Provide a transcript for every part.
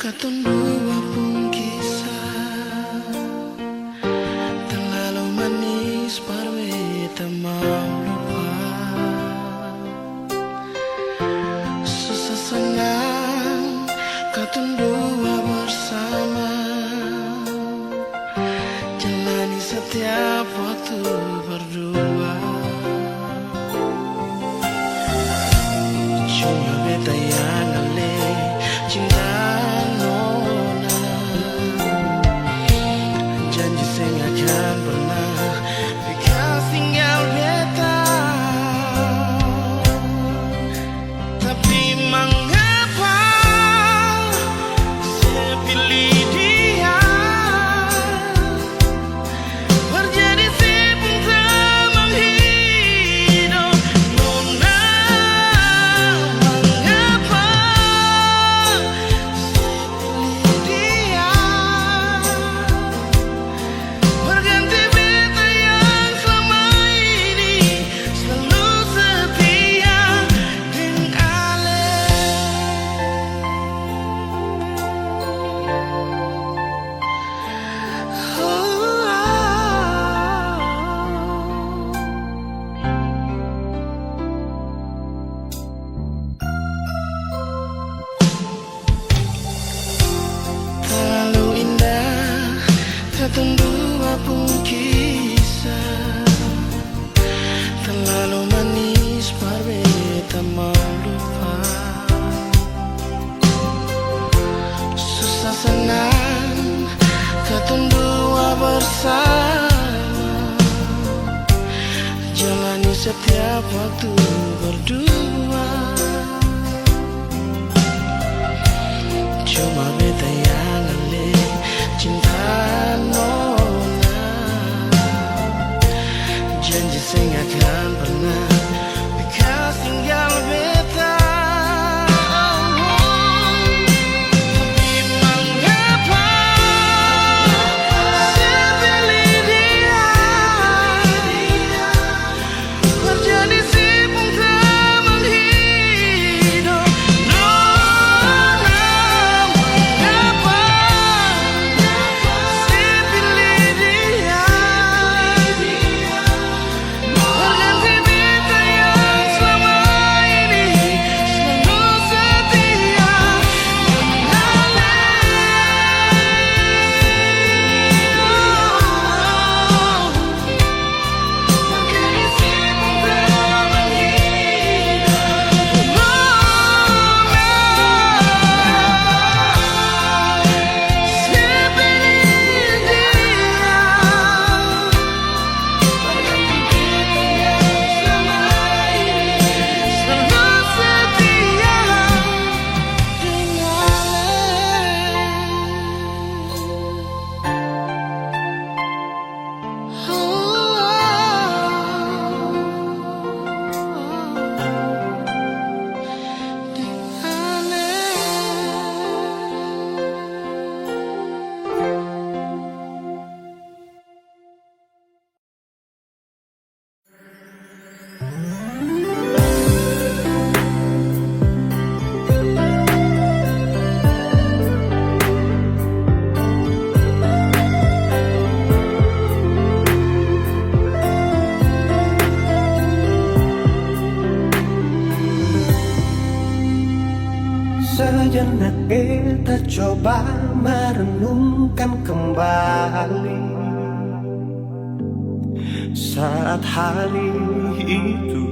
Katong dua pun kisah terlalu manis parwe tak mau lupa. Susah senang katong dua bersama, jalani setiap waktu berdua. Cuma beta yang ale cinta nona, janji saya akan pernah bekas tinggal beta. Tapi mengapa saya pilih dia, terjadi si pun tak menghidup nona. Mengapa saya pilih dia, berganti beta yang selama ini selalu setia dengan Ale. Terlalu indah katong dua pun kisah, terlalu manis parwe tak mau lupa. Susah senang katong dua bersama, jalani setiap waktu berdua. Cuma beta yang ale cinta nona, janji saya akan pernah bekas tinggal beta. Tapi mengapa saya pilih dia, terjadi si pun tak menghidup nona. Mengapa saya pilih dia, berganti beta yang selama ini selalu setia dengan sejenak kita coba merenungkan kembali saat hari itu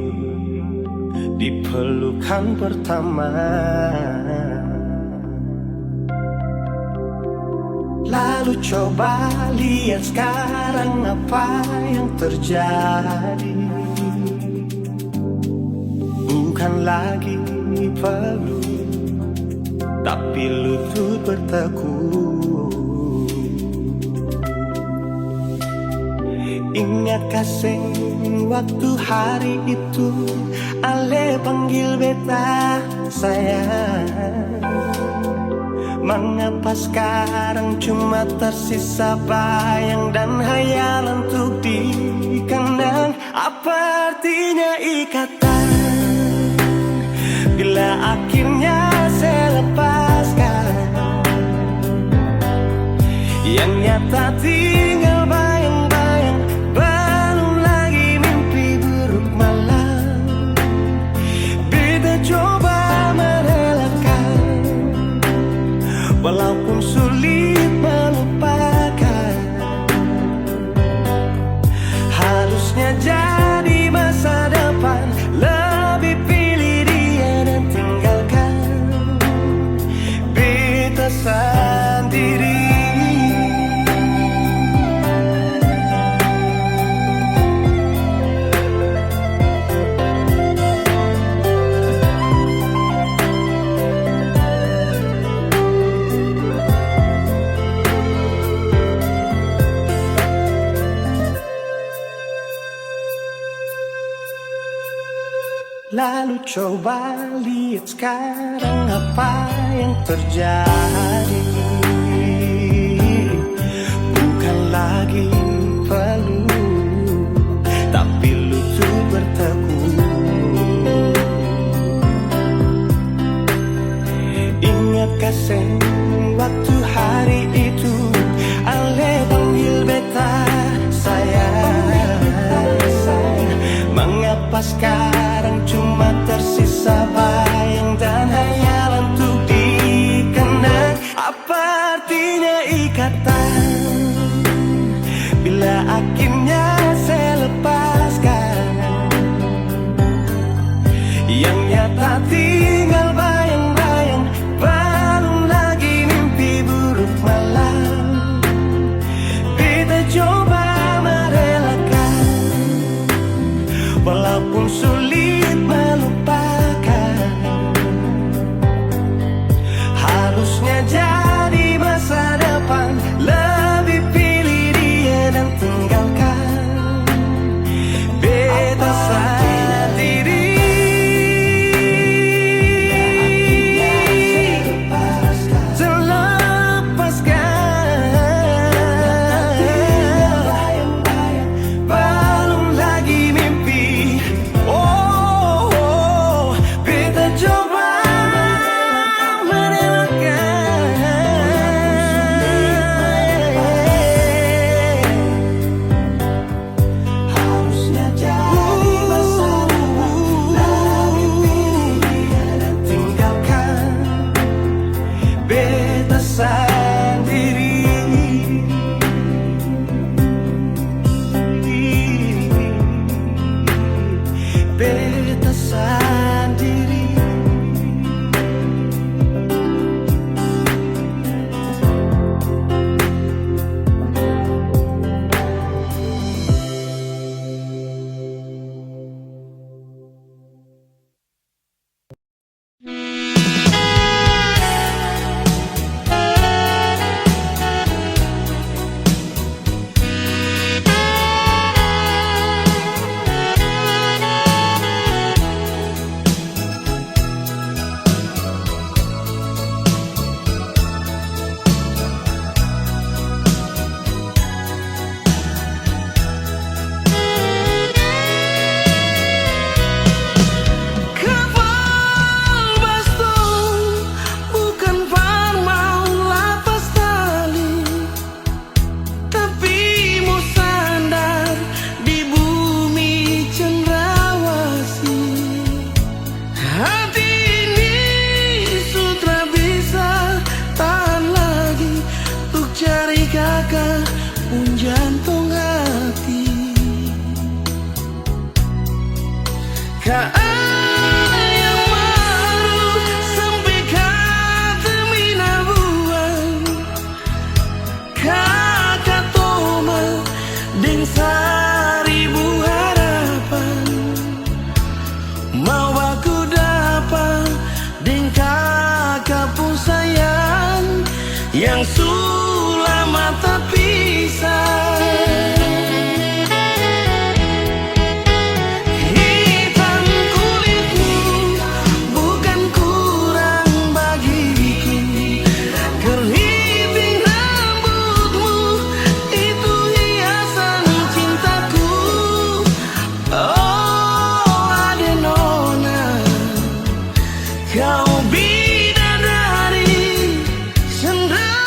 di pelukan pertama. Lalu coba lihat sekarang apa yang terjadi. Bukan lagi peluk, tapi lutut bertekuk. Ingat kasih waktu hari itu Ale panggil beta sayang. Mengapa sekarang cuma tersisa bayang dan hayalan untuk dikenang? Apa artinya ikatan bila akhirnya saya lepaskan? tinggal bayang-bayang, belum lagi mimpi buruk malam. Beta coba merelakan, walaupun sulit melupakan. Harusnya jadi masa depan, lebih pilih dia dan tinggalkan beta sendiri. Lalu coba lihat sekarang apa yang terjadi. Bukan lagi peluk, tapi lutut bertekuk. Ingatkah waktu hari itu Ale panggil beta sayang? Mengapa sekarang cuma tersisa bayang dan hayalan untuk dikenang? Apa artinya ikatan bila akhirnya saya lepaskan? Yang nyata tinggal bayang-bayang, belum lagi mimpi buruk malam. Beta coba merelakan, walaupun sulit melupakan. Harusnya jadi masa depan, lebih pilih dia dan tinggalkan beta sendiri. Beta sendiri. Yang sulama tak pisah. Hitam kulitmu bukan kurang bagiku, keriting rambutmu itu hiasan cintaku. Oh Adenona, kau bidadari cendrawasih.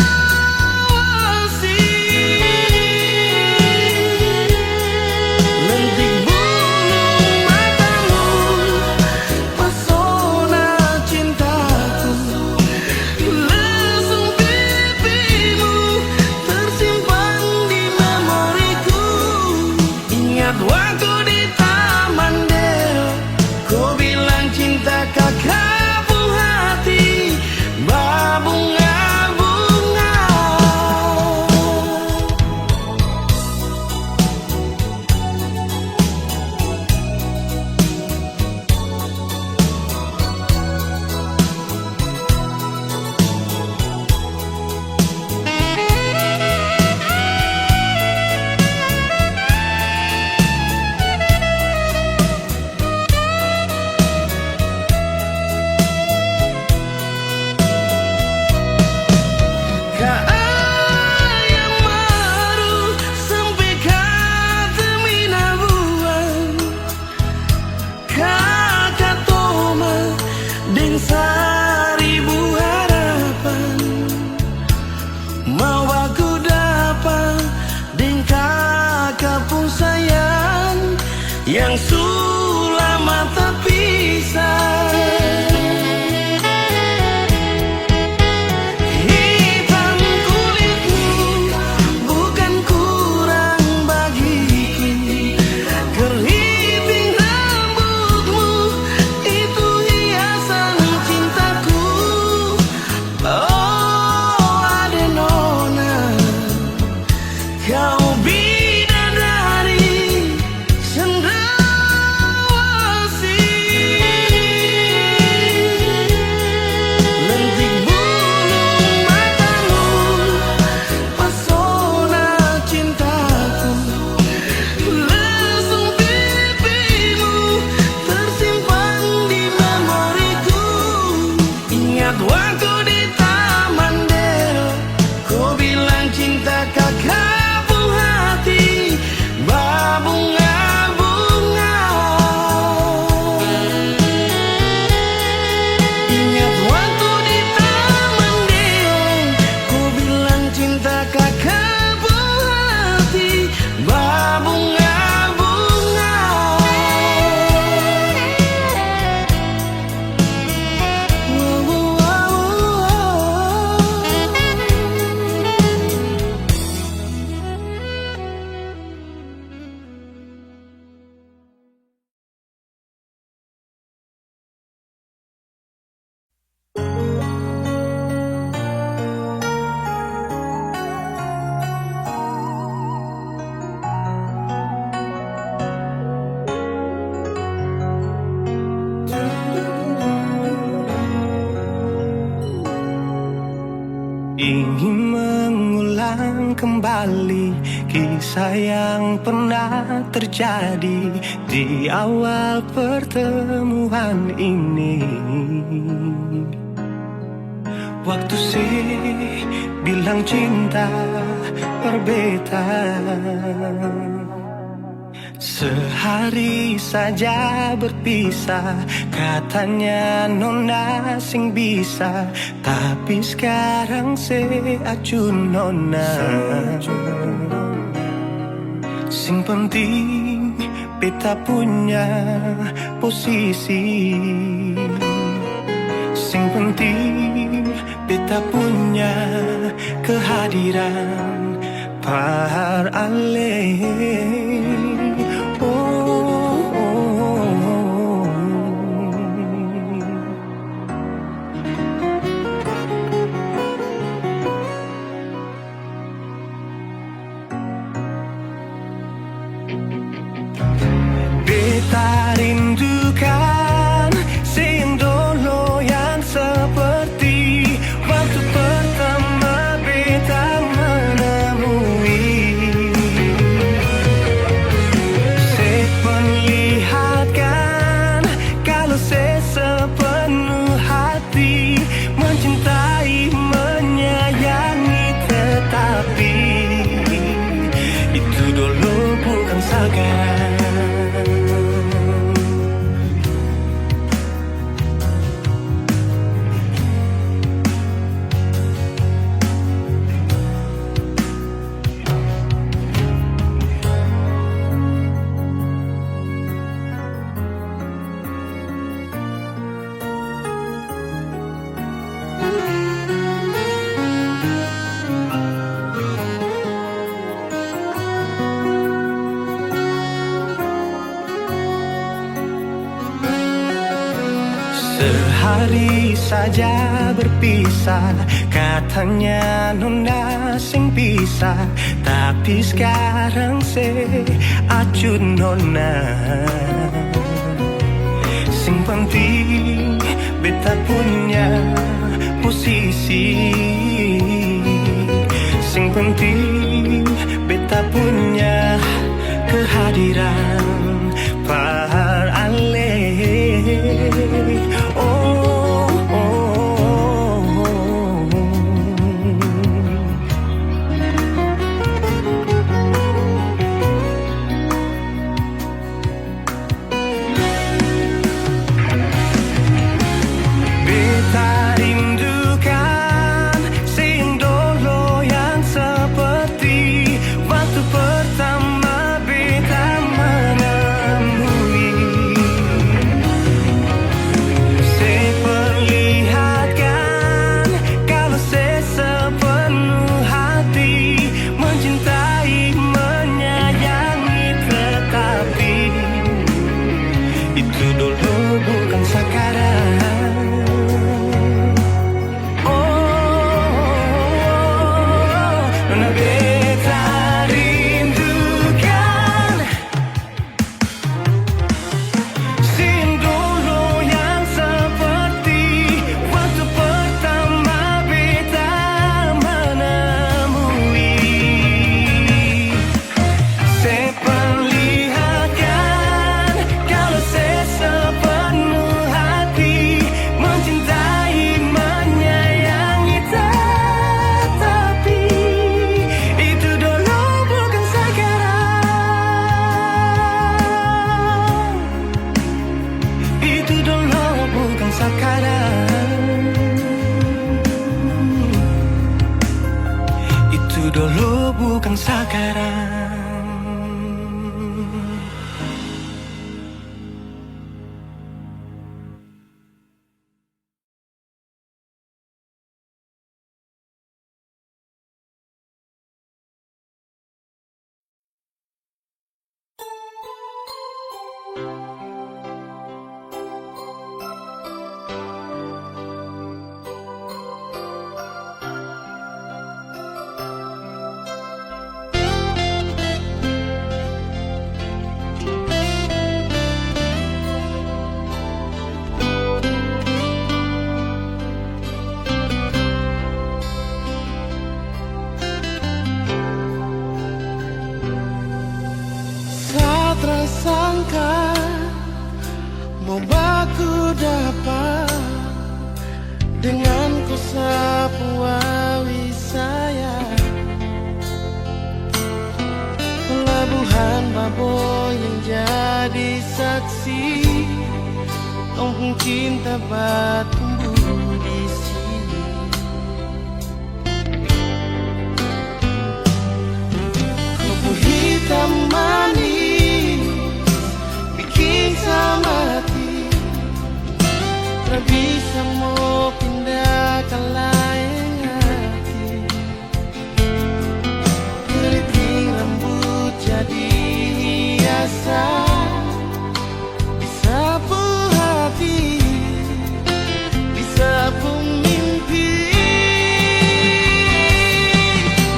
ribu harapan, mau aku dapat dengan kapung sayang yang sulama tak pisah. Hitam kulitmu bukan kurang bagiku, keriting rambutmu itu hiasan cintaku. Oh Adenona, kau bidadari cendrawasih. Lentik bulu matamu, pesona cintaku. Lesung pipimu tersimpan di memoriku. Ingat waktu di Taman Deo, kau bilang cinta kakak hati berbunga-bunga. Ingat waktu di Taman Deo, kau bilang cinta kakak hati berbunga-bunga. Ingin mengulang kembali kisah yang pernah terjadi di awal pertemuan ini. Waktu bilang cinta berbeda, sehari saja berpisah, katanya nona sing bisa, tapi sekarang acun nona. Sing penting beta punya posisi, sing penting beta punya kehadiran par ale. Beta rindukan sing dulu yang seperti waktu pertama beta menemui. Saya perlihatkan kalau saya sepenuh hati mencintai, menyayangi, tetapi itu dulu bukan sekarang. Sehari saja berpisah, katanya nona sing bisa, tapi sekarang acun nona. Sing penting beta punya posisi, sing penting beta punya kehadiran par ale. beta rindukan siang dulu yang seperti waktu pertama beta menemui. Seperlihatkan kalau sepenuh hati mencintai, menyayangi, tetapi itu dulu bukan sekarang. Nona beta rindukan siang dulu yang seperti waktu pertama beta menemui. Seperlihatkan kalau sepenuh hati mencintai, menyayangi, tetapi itu dulu bukan sekarang. Itu dulu bukan sekarang. Itu dulu bukan sekarang. Satra sangka mau baku dapat dengan ku sapu awi saya pelabuhan Baboy yang jadi saksi kampung cinta bat tumbuh di sini. Kopi hitam manis bikin sama hati, tak bisa mau pindah ke lain hati. Keriting rambut jadi hiasan, disapu hati, disapu mimpi.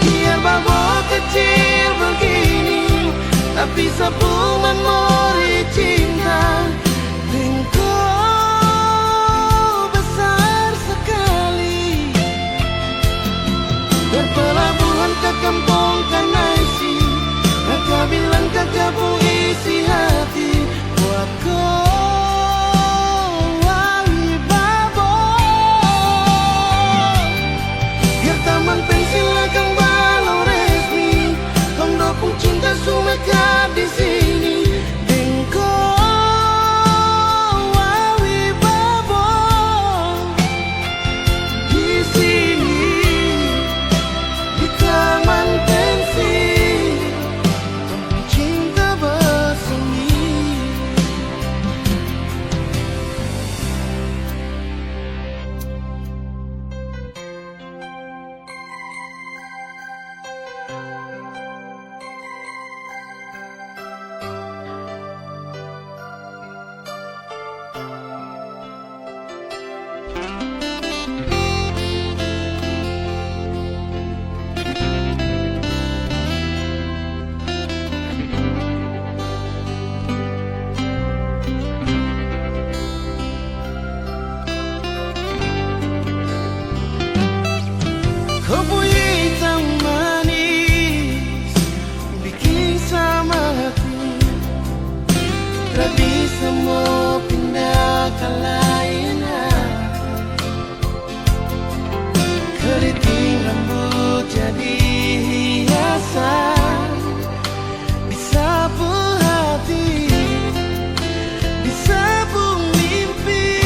Biar babak kecil begini, tapi sapu memori cinta. Engkau besar sekali, berpelabuhan ke kampung Kanaisi, mereka bilang kagabung isi hati buat kau wali Baboy. Biar taman pensil akan balau resmi, kondopung cinta sumeka di sini. Engkau wali Baboy di sini, di taman pensil, kampung cinta bersemi. Kopi hitam manis bikin sama hati, tak bisa mau pindah ke lain hati. Keriting rambut jadi hiasan, disapu hati, disapu mimpi.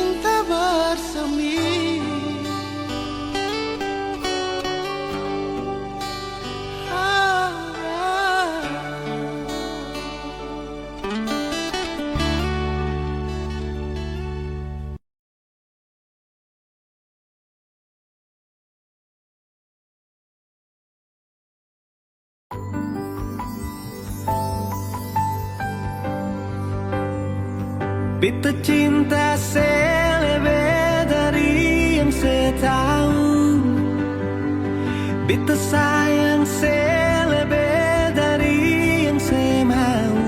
cinta bersemi. Beta cinta selebih dari yang saya tahu. Beta sayang selebih dari yang saya mau.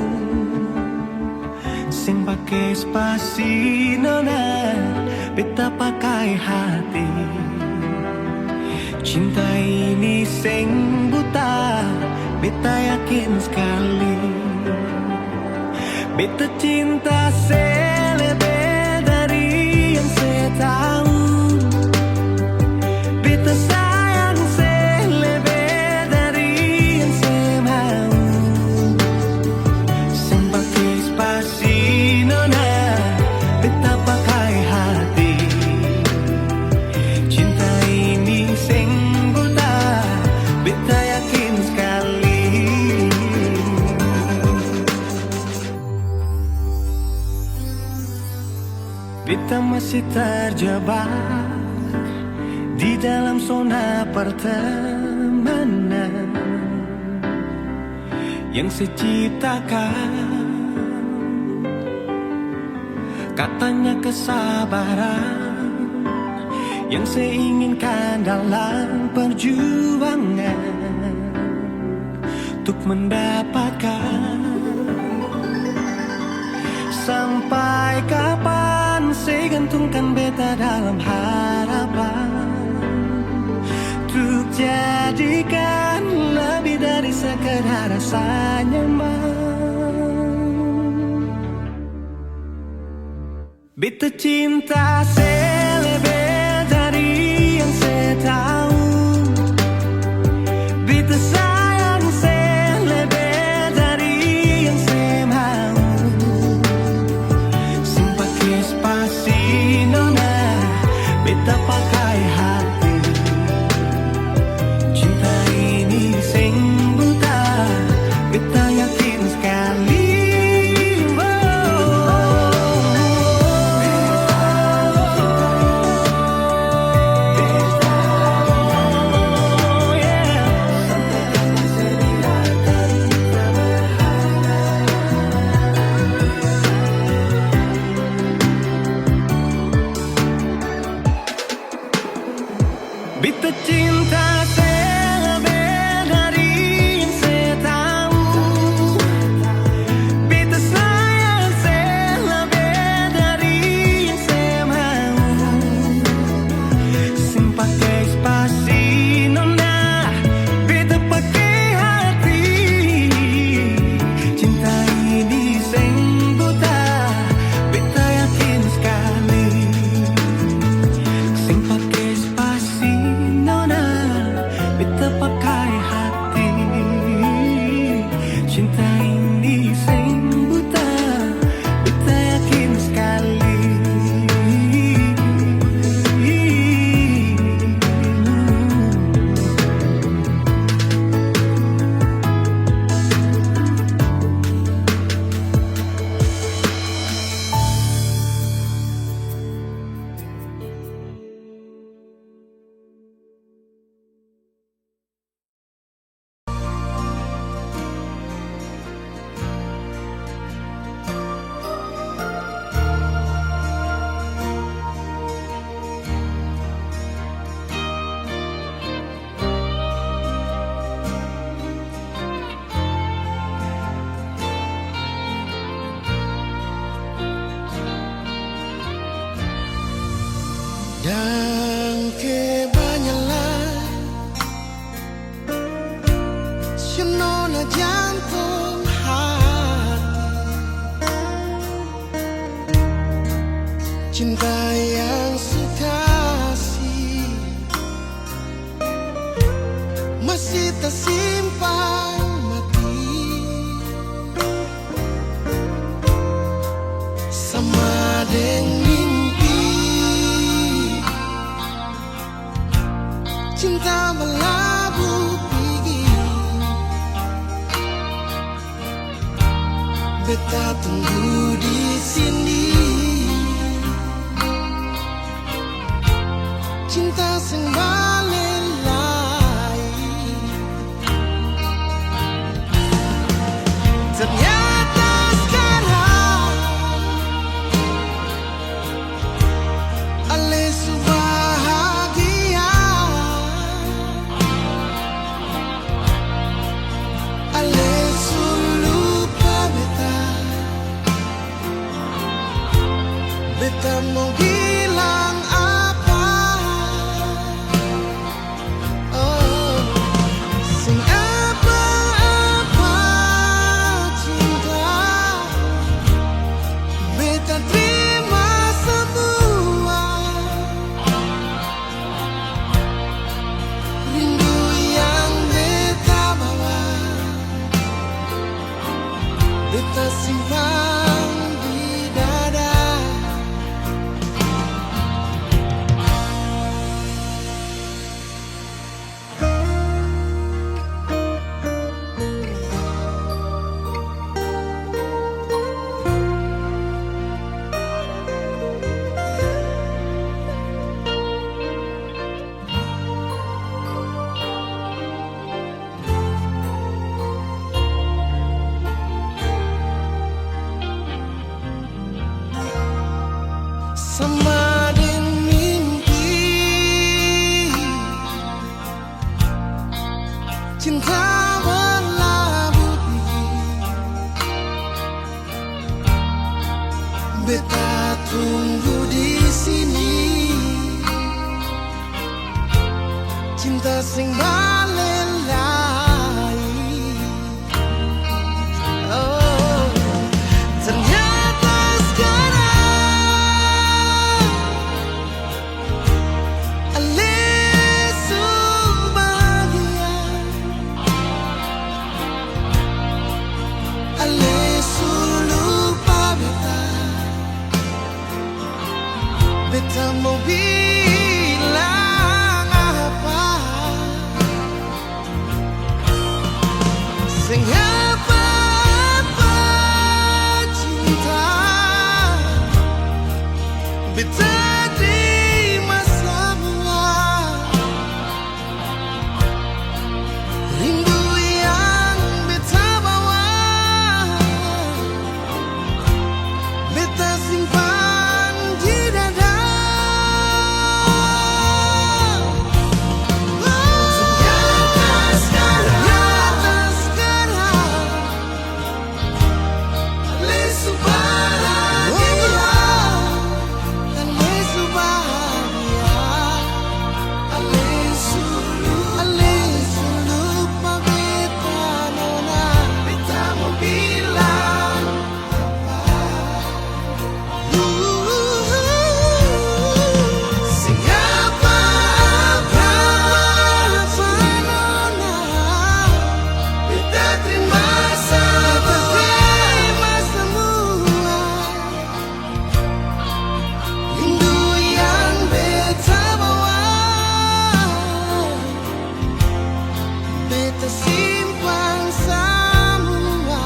Sing pakai spasi nona, beta pakai hati. Cinta ini sing buta, beta yakin sekali. Beta cinta selebih dari yang saya tahu. Beta sayang selebih dari yang saya mau. Sing pakai spasi nona, beta pakai hati. Cinta ini sing buta, beta yakin sekali. Beta masih terjebak di dalam zona pertemanan yang saya ciptakan. Katanya kesabaran yang saya inginkan dalam perjuangan untuk mendapatkan. Sampai kapan saya gantungkan beta dalam harapan untuk jadikan lebih dari sekedar rasa nyaman. Beta cinta selebih dari yang saya tahu. Beta sayang selebih dari yang saya mau. Spasi nona, beta pakai hati. Cinta ini sing buta, beta yakin sekali. Beta cinta selebih dari yang saya tahu. Beta sayang selebih dari yang saya mau. Sing pakai spasi nona, beta pakai hati. Cinta ini sing buta, beta yakin sekali. Sing pakai spasi nona, beta pakai hati. Cinta ini sing buta, beta yakin sekali. Dan kebanyakan senona jantung hati. Cinta yang sekasih masih tersimpan mati. Sama dengan mimpi cinta melabuh pergi. Beta tunggu di sini, cinta sing balelai. Ternyata sekarang ale bahagia, ale lupa beta. Beta mau bilang apa? Oh, sing apa-apa cinta. Beta terima semua. Rindu yang beta bawa, beta simpan di dada. Sama dengan mimpi, cinta berlabuh pergi. Beta tunggu di sini, cinta sing balelai. Oh, ternyata sekarang ale bahagia, ale lupa beta. Beta mau bilang apa? Sing apa-apa cinta. Beta terima semua. Rindu yang beta bawa, beta simpan di dada. Ternyata sekarang ale bahagia, ale bahagia, ale lupa beta nona. Beta mau bilang apa? Sing apa-apa nona. Beta terima semua. Rindu yang beta bawa, beta simpan semua.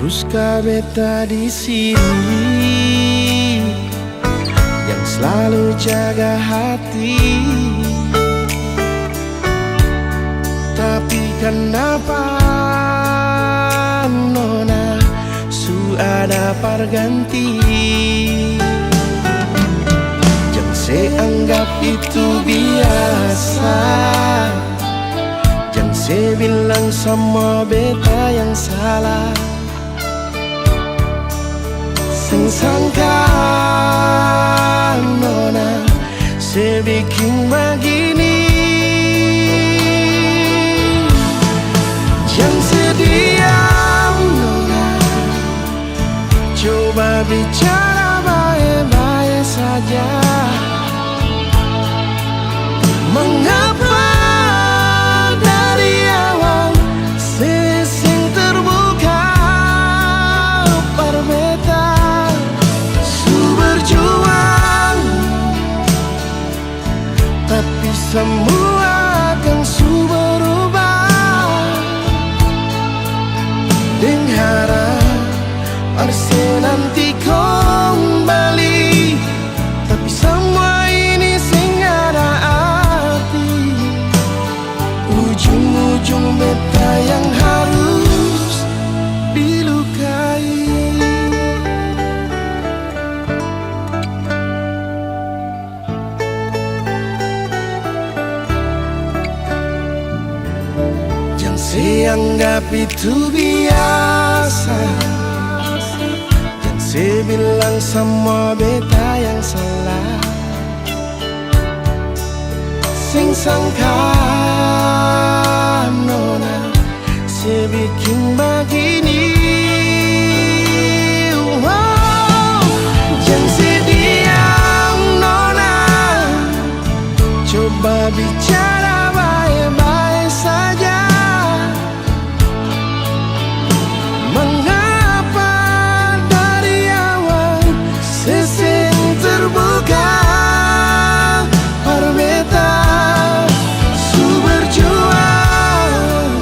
Haruskah beta di sini yang selalu jaga hati? Tapi kenapa nona su ada perganti? Jangan seanggap itu biasa. Jangan saya bilang sama beta yang salah. Sing sangka nona saya bikin begini. Jangan sediam nona, coba bicara baik-baik saja. Mengapa dari awal sesing terbuka perbeta su berjuang, tapi semua akan su berubah. Dengan harap arse nanti kembali, tapi semua ini sing ada arti. Ujung-ujung beta yang harus dilukai. Jangan saya anggap itu biasa. Jangan saya bilang sama beta yang salah. Sing sangka nona saya bikin begini. Wow. Jangan sediam nona, coba bicara baik-baik saja. Mengapa dari awal sesing terbuka perbeta su berjuang,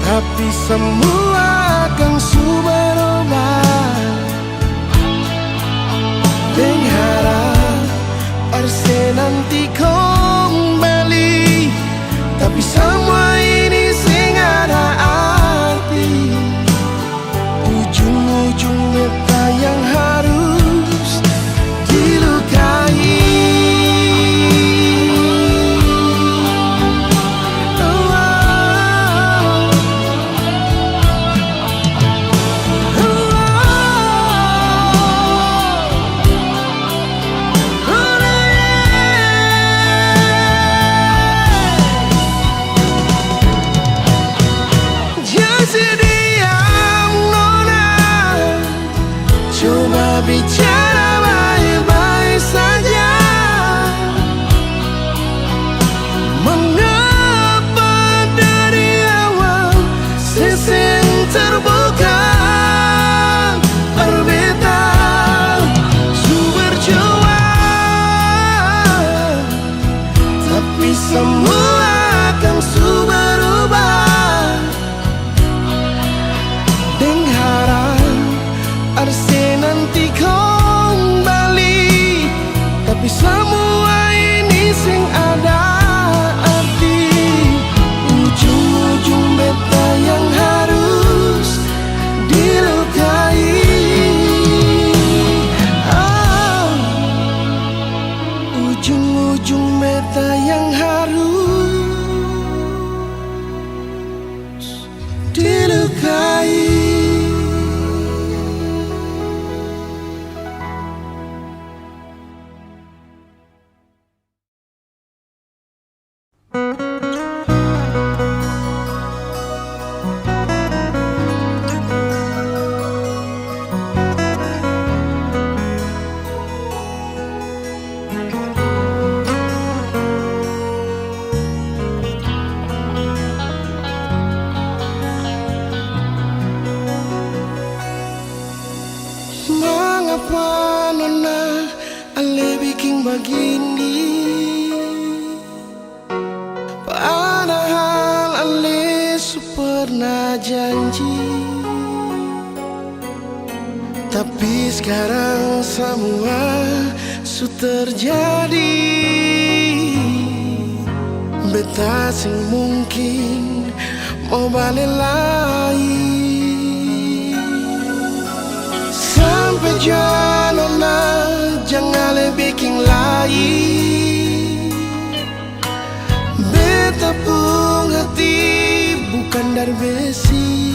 tapi semua akan su berubah. Dengan harap arse nanti kembali, tapi semua ini sing ada arti. Ujung-ujung beta yang harus dilukai. Jangan sediam nona, coba bicara baik-baik saja. Mengapa dari awal sesing terbuka perbeta su berjuang, tapi semua akan su berubah. Dengan harap arse nanti kembali, tapi semua ini sing ada arti. Ujung-ujung beta yang harus dilukai. Ah, ujung-ujung beta yang harus dilukai. Mengapa nona ale bikin begini, padahal ale su pernah janji. Tapi sekarang semua su terjadi. Beta sing mungkin mau balik lagi. Sampai jangan jangan le bikin lagi. standar besi.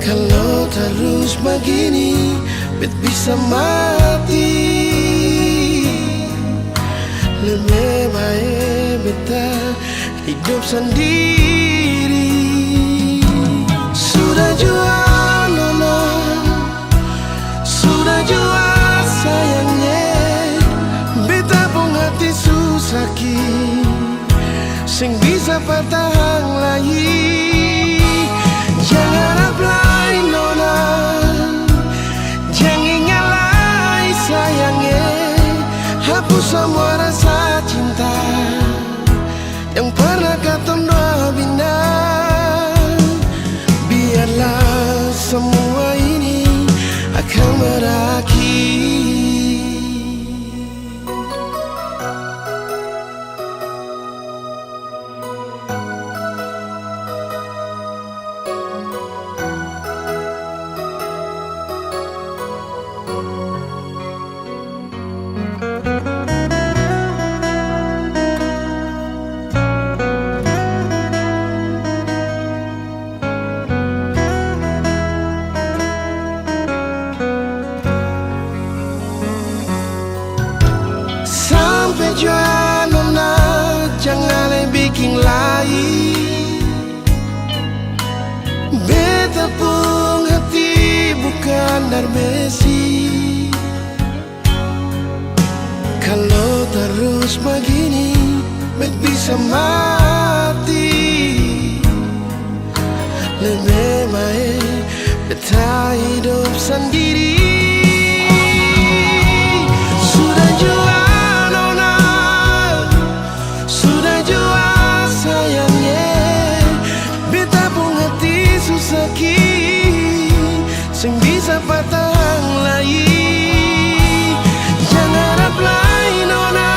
Kalau terus begini, bet bisa mati. Lebih baik beta hidup sendiri. Sudah jua nona, sudah jua sayangnya, beta pun hati susaki, sing bisa bertahan lagi. Jangan harap lain nona, jangan ngalai sayangnya, hapus semua rasa cinta yang pernah katong dua bina. Biarlah semua ini akan berakhir. Sampai jua nona, jangan bikin lain. Beta pun hati bukan dari besi. Kalau terus begini, bet bisa mati. Lebih baik beta hidup sendiri. Sudah jua nona, sudah jua sayangnya, beta pun hati susaki, sing bisa bertahan lagi. Jangan harap lain nona,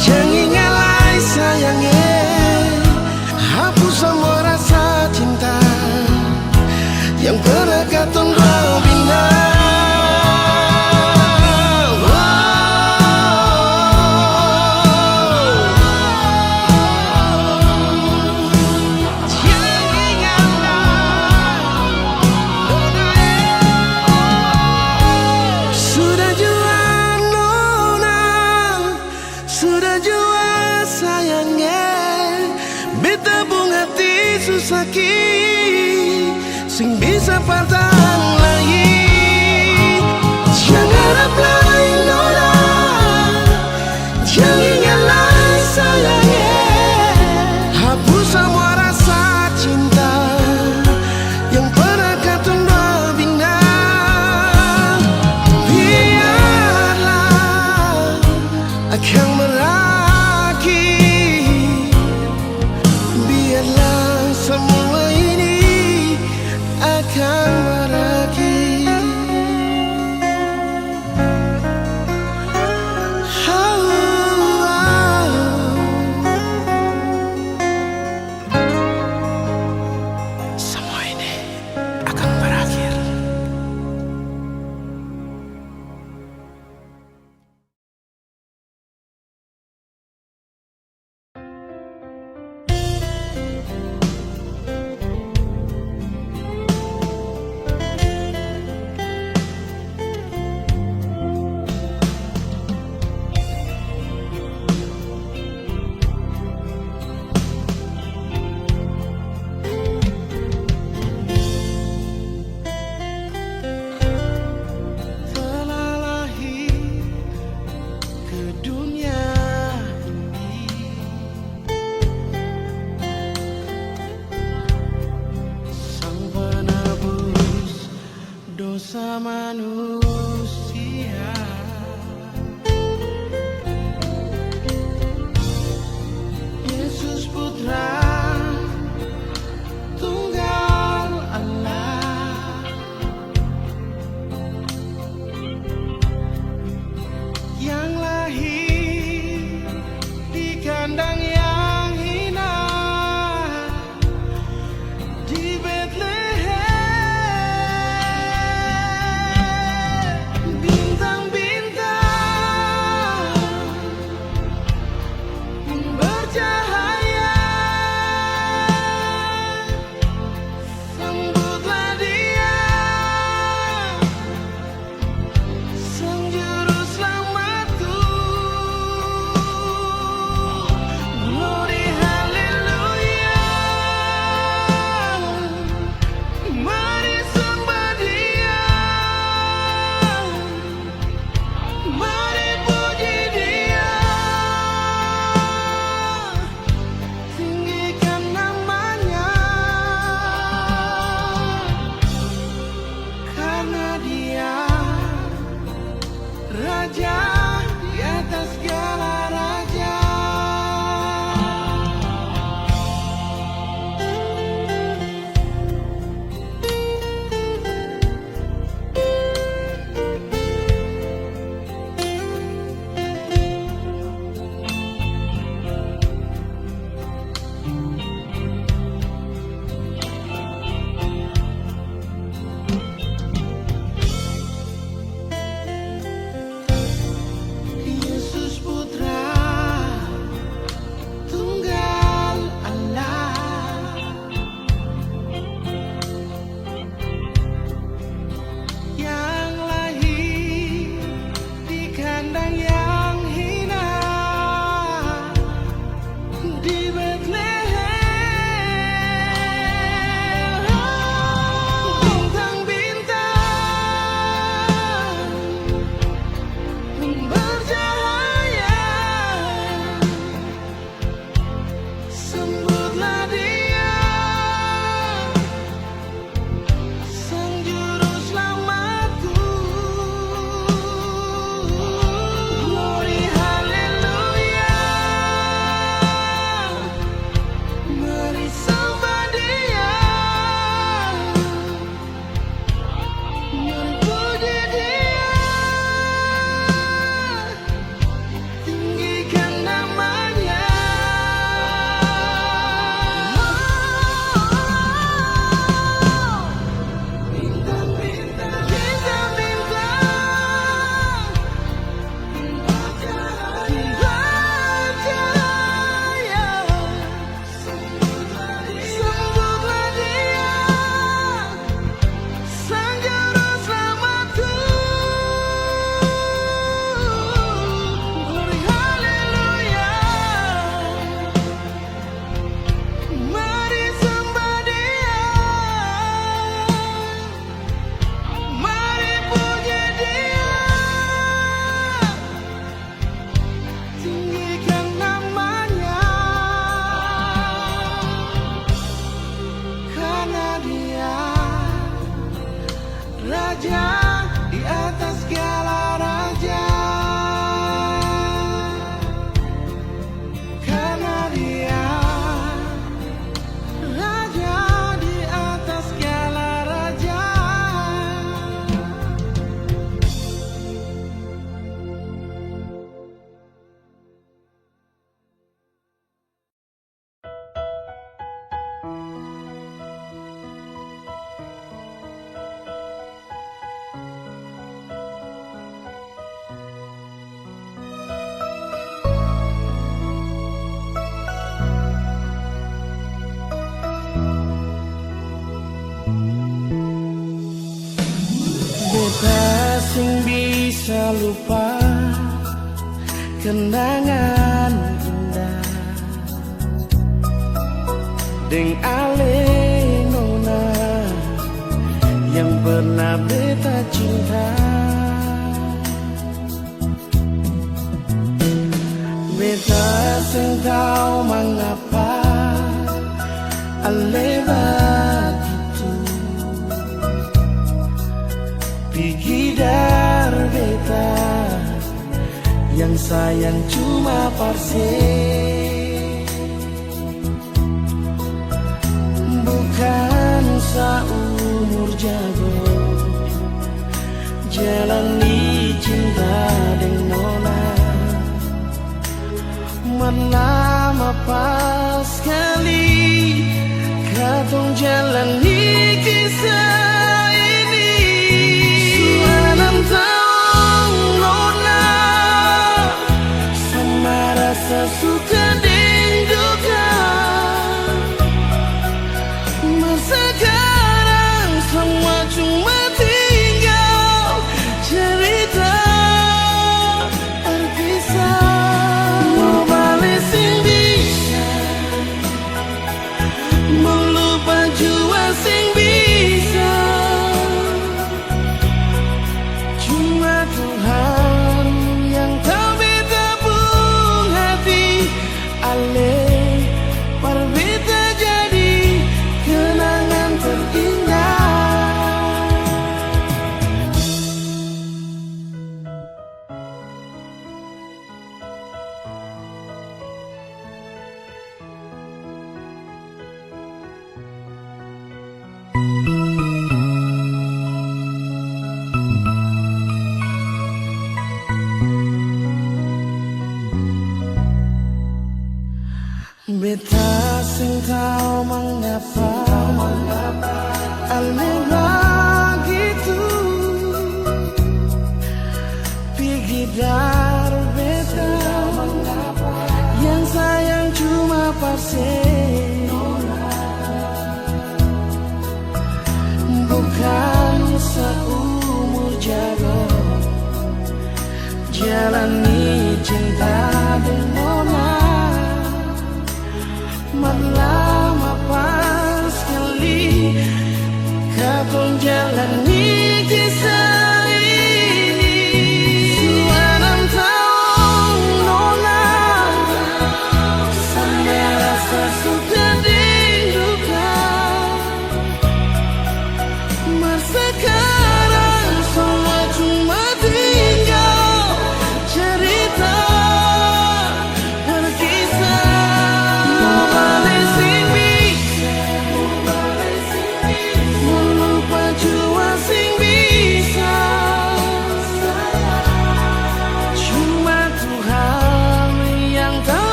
jangan ngalai sayangnya, hapus semua rasa cinta yang pernah katong dua bina. Sudah jua nona, sudah jua sayangnya, beta pun hati susaki, sing bisa bertahan lagi. Jangan harap lain nona, jangan ngalai sayangnya, hapus semua rasa cinta yang pernah katong dua bina. Biarlah akan berakhir. Biarlah semua ini akan berakhir. Semua ini akan berakhir. Telah lahir ke dunia ini, sang penebus dosa manusia. Yesus Putra Tunggal Allah, yang lahir di kandang yang hina, di Bethlehem. Bintang-bintang pun bercahaya, karena dia raja di atas segala raja. Yesus Putra Tunggal Allah, yang lahir di kandang yang hina di Bethlehem. Bintang-bintang bercahaya, sambutlah dia, Sang Juru Selamatku. Glory haleluya, mari sembah dia, mari puji dia, tinggikan namanya. Bintang-bintang, bintang-bintang bercahaya, sambutlah dia, Sang Juru Selamatku. Glory haleluya, mari sembah dia, mari puji dia, tinggikan namanya, karena dia raja di atas segala raja, karena dia raja di atas segala raja. Beta sing bisa lupa kenangan indah deng ale nona yang pernah beta cinta. Beta sing tahu mengapa ale begitu pikidar beta yang sayang cuma parse, bukan seumur jago jalani cinta dengan nona. Melama pas sekali katong jalani kisah ini. Suanam tahu nona sama rasa suka dan duka. Masa sekarang semua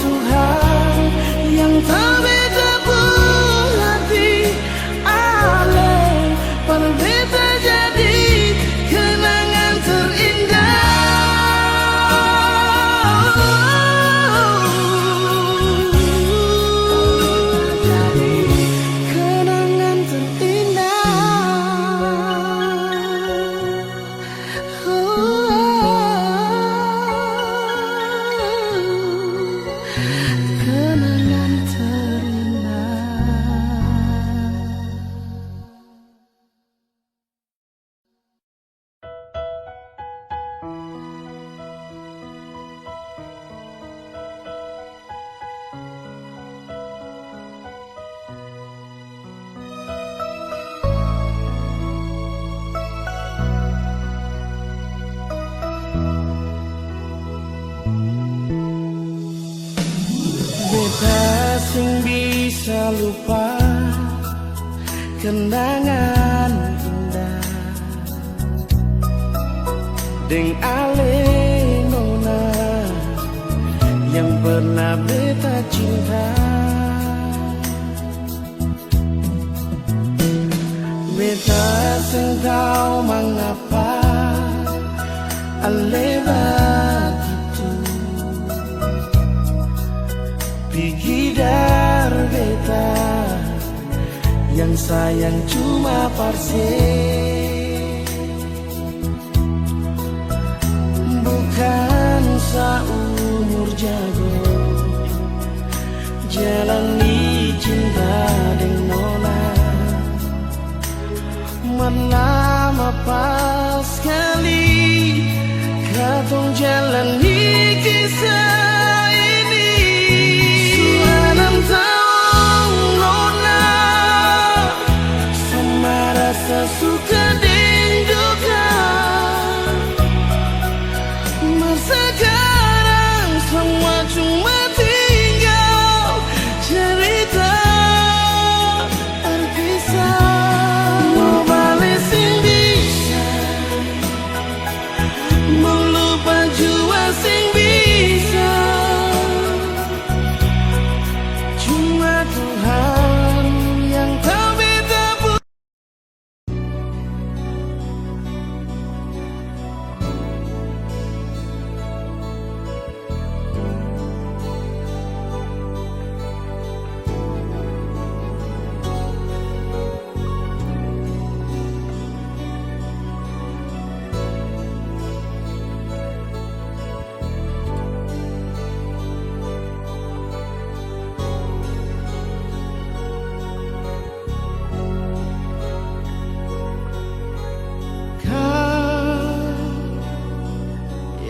Tuhan yang tak bisa hati ale pada beta jadi kenangan terindah. Kenangan terindah. Kenangan terindah. Beta sing bisa lupa kenangan indah deng ale nona yang pernah beta cinta. Beta sing tahu mengapa ale begitu pergi dari beta yang sayang cuma parse, bukan seumur jago jalani cinta dengan nona. Melama pas sekali katong jalani kisah ini. Suanam tahu nona sama rasa suka dan duka. Masa sekarang semua cuma tinggal cerita terpisah. Mau balik sing bisa, mau lupa jua sing bisa. Cuma Tuhan yang tahu beta pun.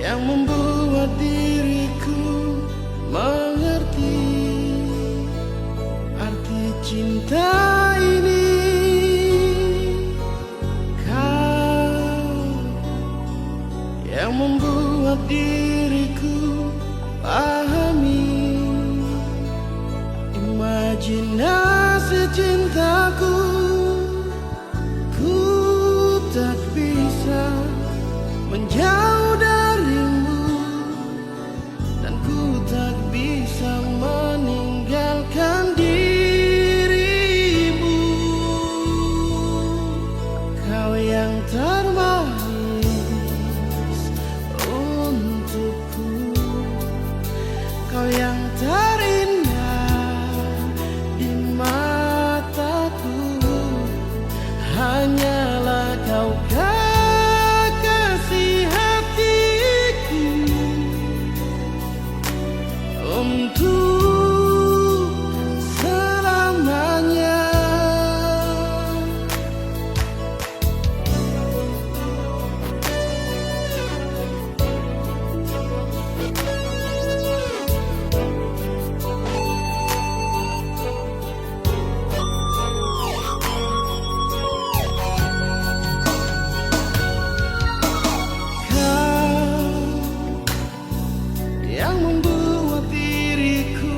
Yang membuat diriku mengerti arti cinta ini. Kau yang membuat diriku pahami imajinasi cintaku. Ku tak bisa menjauh darimu dan ku tak bisa meninggalkan dirimu. Kau yang termanis untukku, kau yang terindah di mataku. Hanyalah kau kekasih hatiku untuk selamanya. Kau yang membuat diriku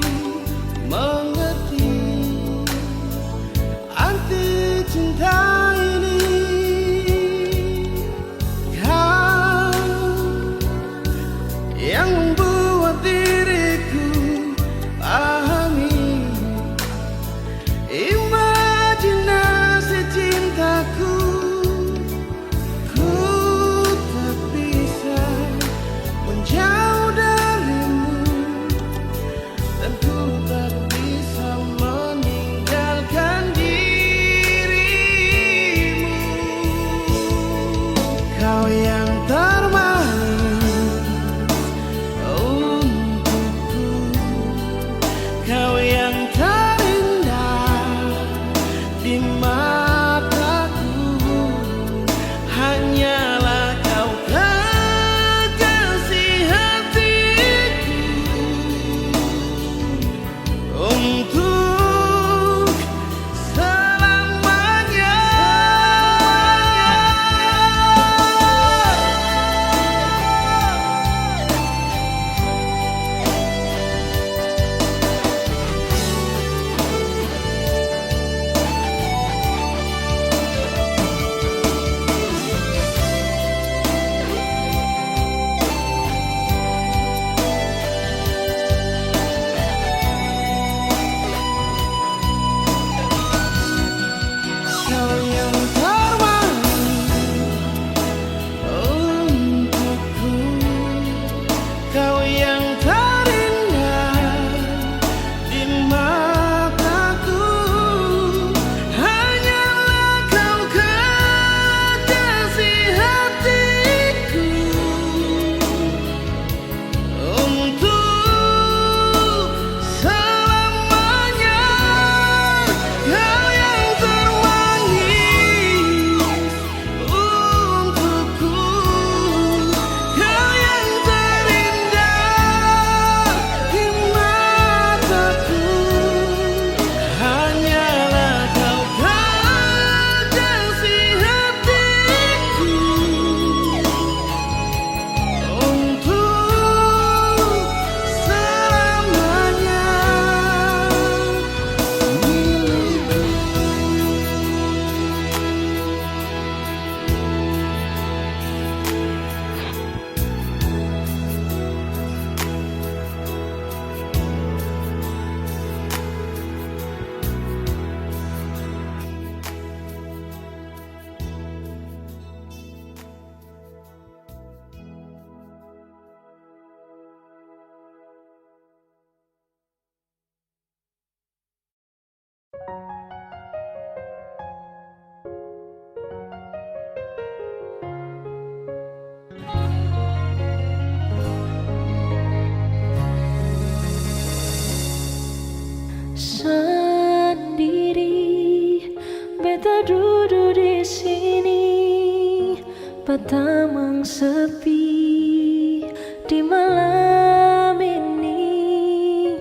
Perbatamang sepi di malam ini,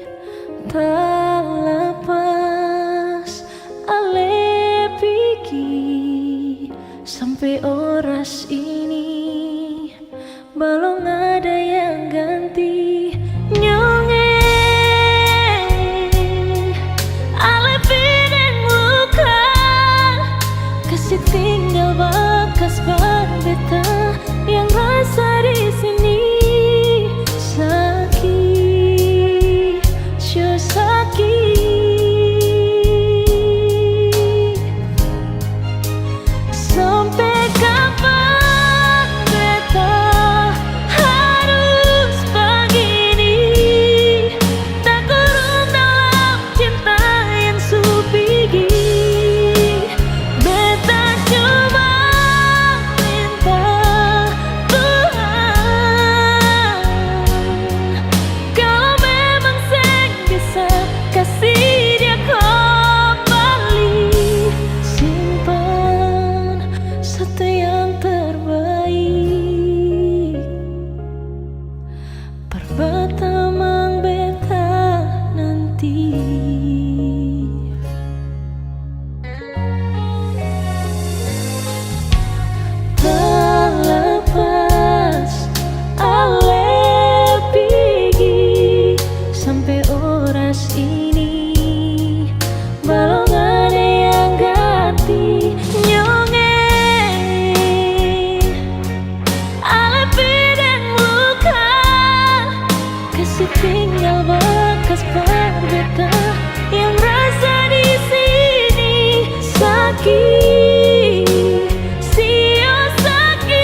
tak lepas ale pigi sampai oras ini belum ada yang ganti nyonge ale pideng luka kasih tinggal bekas berbeta yang rasa di sini sakit, sure sakit. Sampai kapan beta harus begini, tak kurung dalam cinta yang supigi. Beta cuma minta Tuhan, kalau memang seng bisa kasih dia kembali, simpan satu yang terbaik. Perbatamang beta nanti. Terlepas ale pigi sampai oras ini belum ada yang ganti nyonge ale pideng luka kasih tinggal bekas berbeta yang rasa di sini sakit, sio sakit.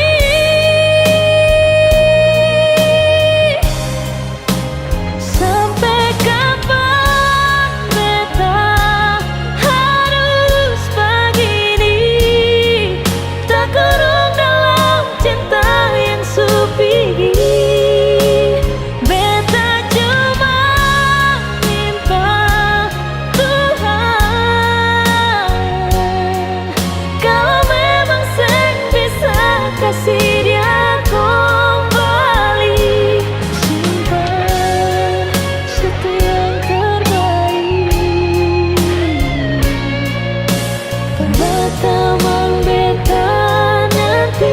Sampai kapan beta harus begini, tak kurung dalam cinta yang supigi. Beta cuma minta Tuhan, kalau memang seng bisa kasih dia kembali, simpan satu yang terbaik. Perbatamang beta nanti.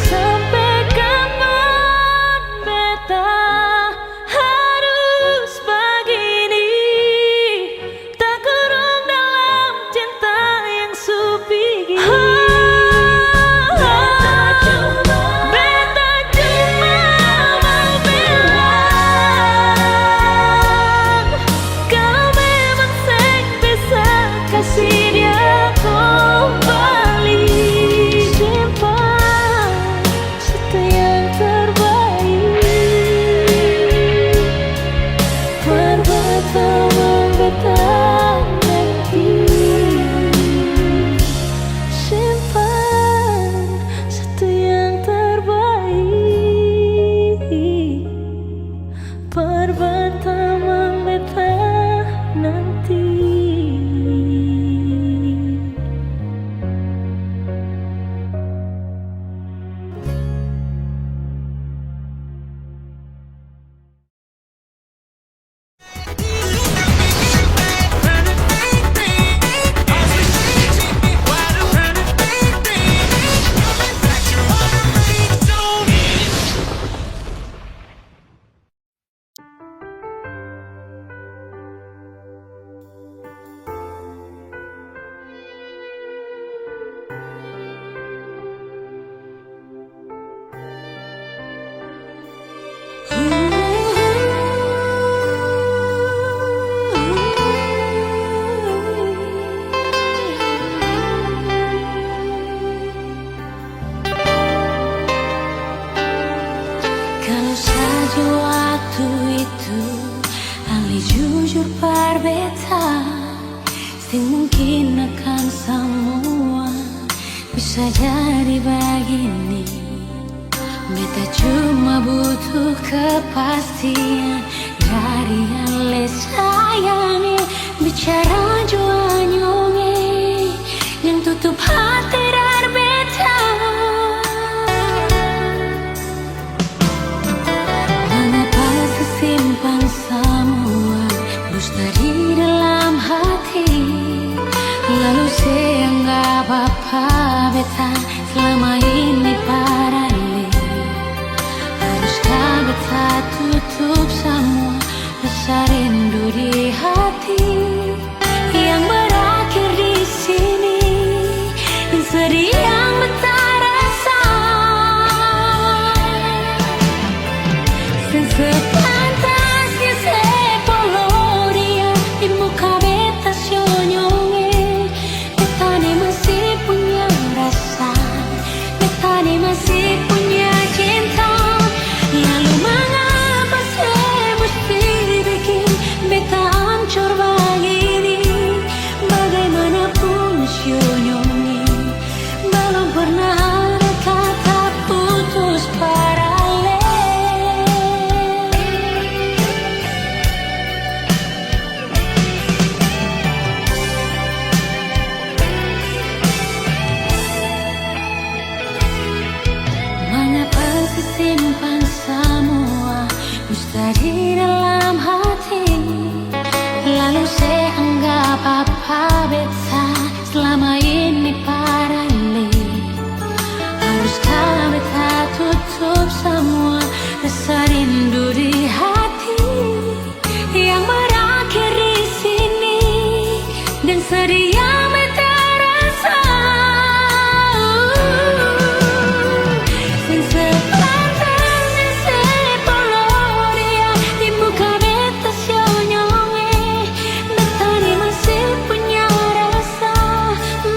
Sampai kapan beta harus begini, tak kurung dalam cinta yang supigi. Beta cuma mau bilang, kalau memang seng bisa kasih dia kembali, simpan satu yang terbaik. Perbatamang beta nanti, simpan satu yang terbaik. Perbatamang beta nanti. Kalau saja waktu itu Ali jujur berbeta, mungkin akan semua bisa jadi begini. Beta cuma butuh kepastian dari ale sayangnya. Bicara jua nyonge yang tutup hati dar beta. Mengapa sesimpan semua dusta di dalam hati, lalu seanggap apa beta selama ini parale. Haruskah beta tutup semua rasa rindu di hati yang berakhir di sini, dan sedih yang beta rasa. Sepantasnya sepuluh dia di muka beta senyonge. Beta ni masih punya rasa, beta ni masih punya cinta. Lalu mengapa saya mesti bikin beta hancur begini? Bagaimanapun senyonge, belum pernah ada kata putus paralel. Mengapa simpan semua dusta di dalam hati, lalu saya anggap apa beta selama ini parale. Haruskah beta tutup semua rasa rindu di hati yang berakhir di sini, dan sedih yang beta rasa. Sepantasnya sepuluh dia di muka beta senyonge. Beta ni masih punya rasa,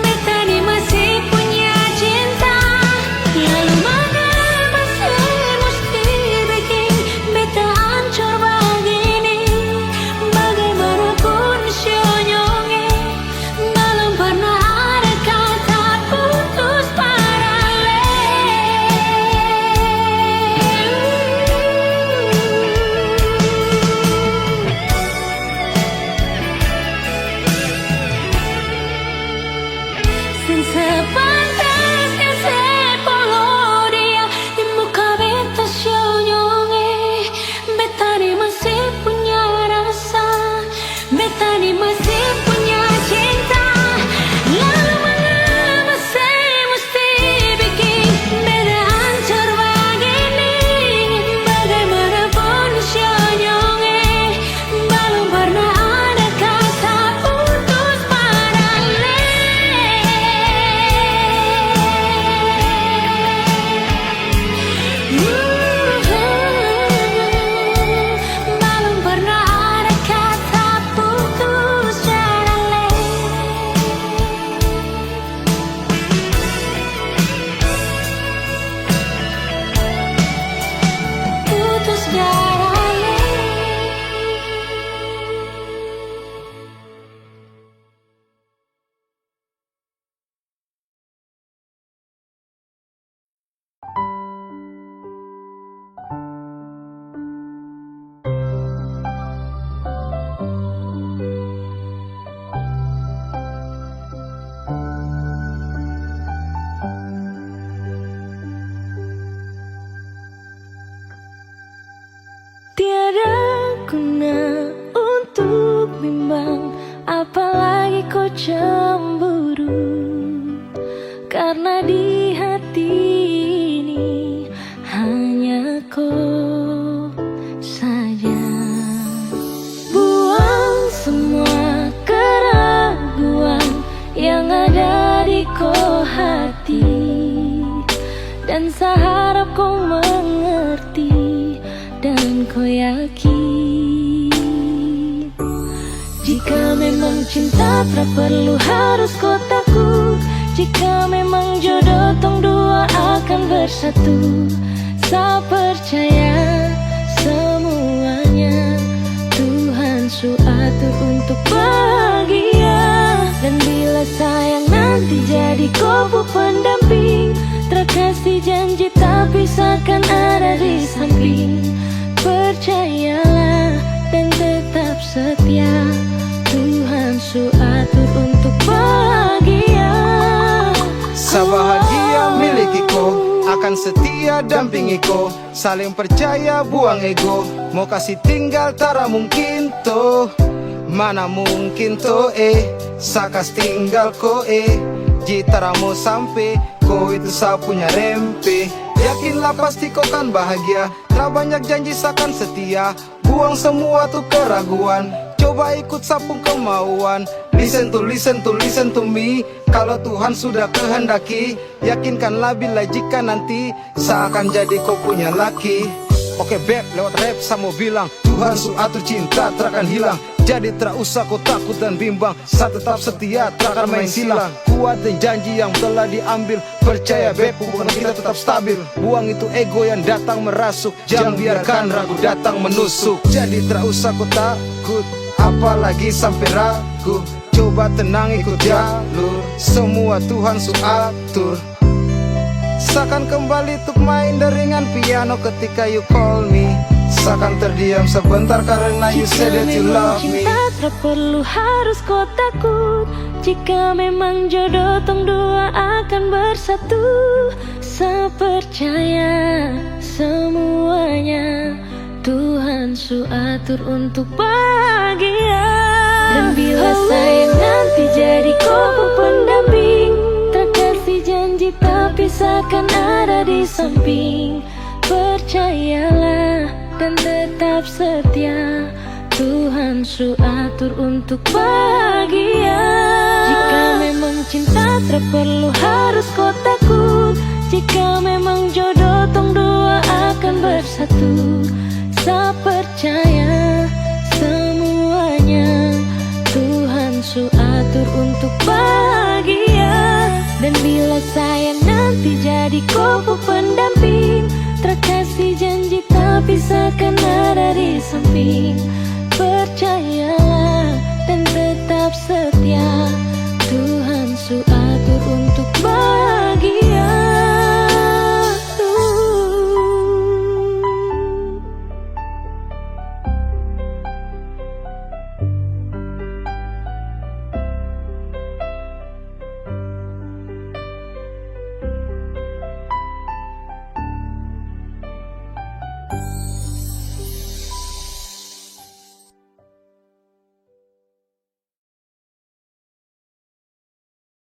beta ni masih punya cinta. Lalu mengapa saya mesti bikin beta hancur begini? Bagaimanapun senyonge, belum pernah ada kata putus paralel. Sepantasnya sepuluh dia di muka beta senyonge. Beta ni masih punya rasa, beta ni masih punya cinta. Lalu mengapa saya mesti bikin beta hancur begini? Bagaimanapun senyonge, belum pernah ada kata putus paralel. Belum pernah ada kata putus paralel. Putus paralel. Tiada guna untuk bimbang, apalagi kau cemburu. Karena di hati ini hanya kau saja. Buang semua keraguan yang ada di kau hati, dan seharap kau mengerti dan kau yakin. Jika memang cinta tak perlu harus kau takut. Jika memang jodoh tong dua akan bersatu. Saya percaya semuanya Tuhan su atur untuk bahagia. Dan bila sayang nanti jadi kau pendamping, terkasih janji tapi seakan ada di samping. Percayalah dan tetap setia, Tuhan su atur untuk bahagia. Sebahagia milikiku, akan setia dampingiku. Saling percaya buang ego, mau kasih tinggal tara mungkin toh. Mana mungkin toh sakas tinggal ko jitara mau sampai, ko itu sa punya rempe. Yakinlah pasti kau kan bahagia, tak banyak janji sakan setia. Buang semua tuh keraguan, coba ikut sapung kemauan. Listen to me. Kalau Tuhan sudah kehendaki, yakinkanlah bila jika nanti seakan jadi kau punya laki. Oke beb, lewat rap sama bilang Tuhan su atur cinta takkan hilang. Jadi tak usah kau takut dan bimbang, saat tetap setia takkan main silang. Kuat dan janji yang telah diambil, percaya beb hubungan kita tetap stabil. Buang itu ego yang datang merasuk, jangan biarkan ragu datang menusuk. Jadi tak usah kau takut, apalagi sampai ragu. Coba tenang ikut jalur, semua Tuhan su atur. Seakan kembali untuk main deringan piano ketika you call me. Seakan terdiam sebentar karena you said that you love me. Jika memang cinta tak perlu harus kau takut. Jika memang jodoh tong dua akan bersatu. Sepercaya semuanya Tuhan su atur untuk bahagia. Dan bila sayang nanti jadi kau pendamping, terkasih janji tapi seakan ada di samping. Percayalah dan tetap setia, Tuhan su atur untuk bahagia. Jika memang cinta tak perlu harus kau takut. Jika memang jodoh tong dua akan bersatu. Saya percaya semuanya Tuhan su atur untuk bahagia. Dan bila sayang nanti jadi kau pendamping, terkasih janji tapi seakan ada di samping.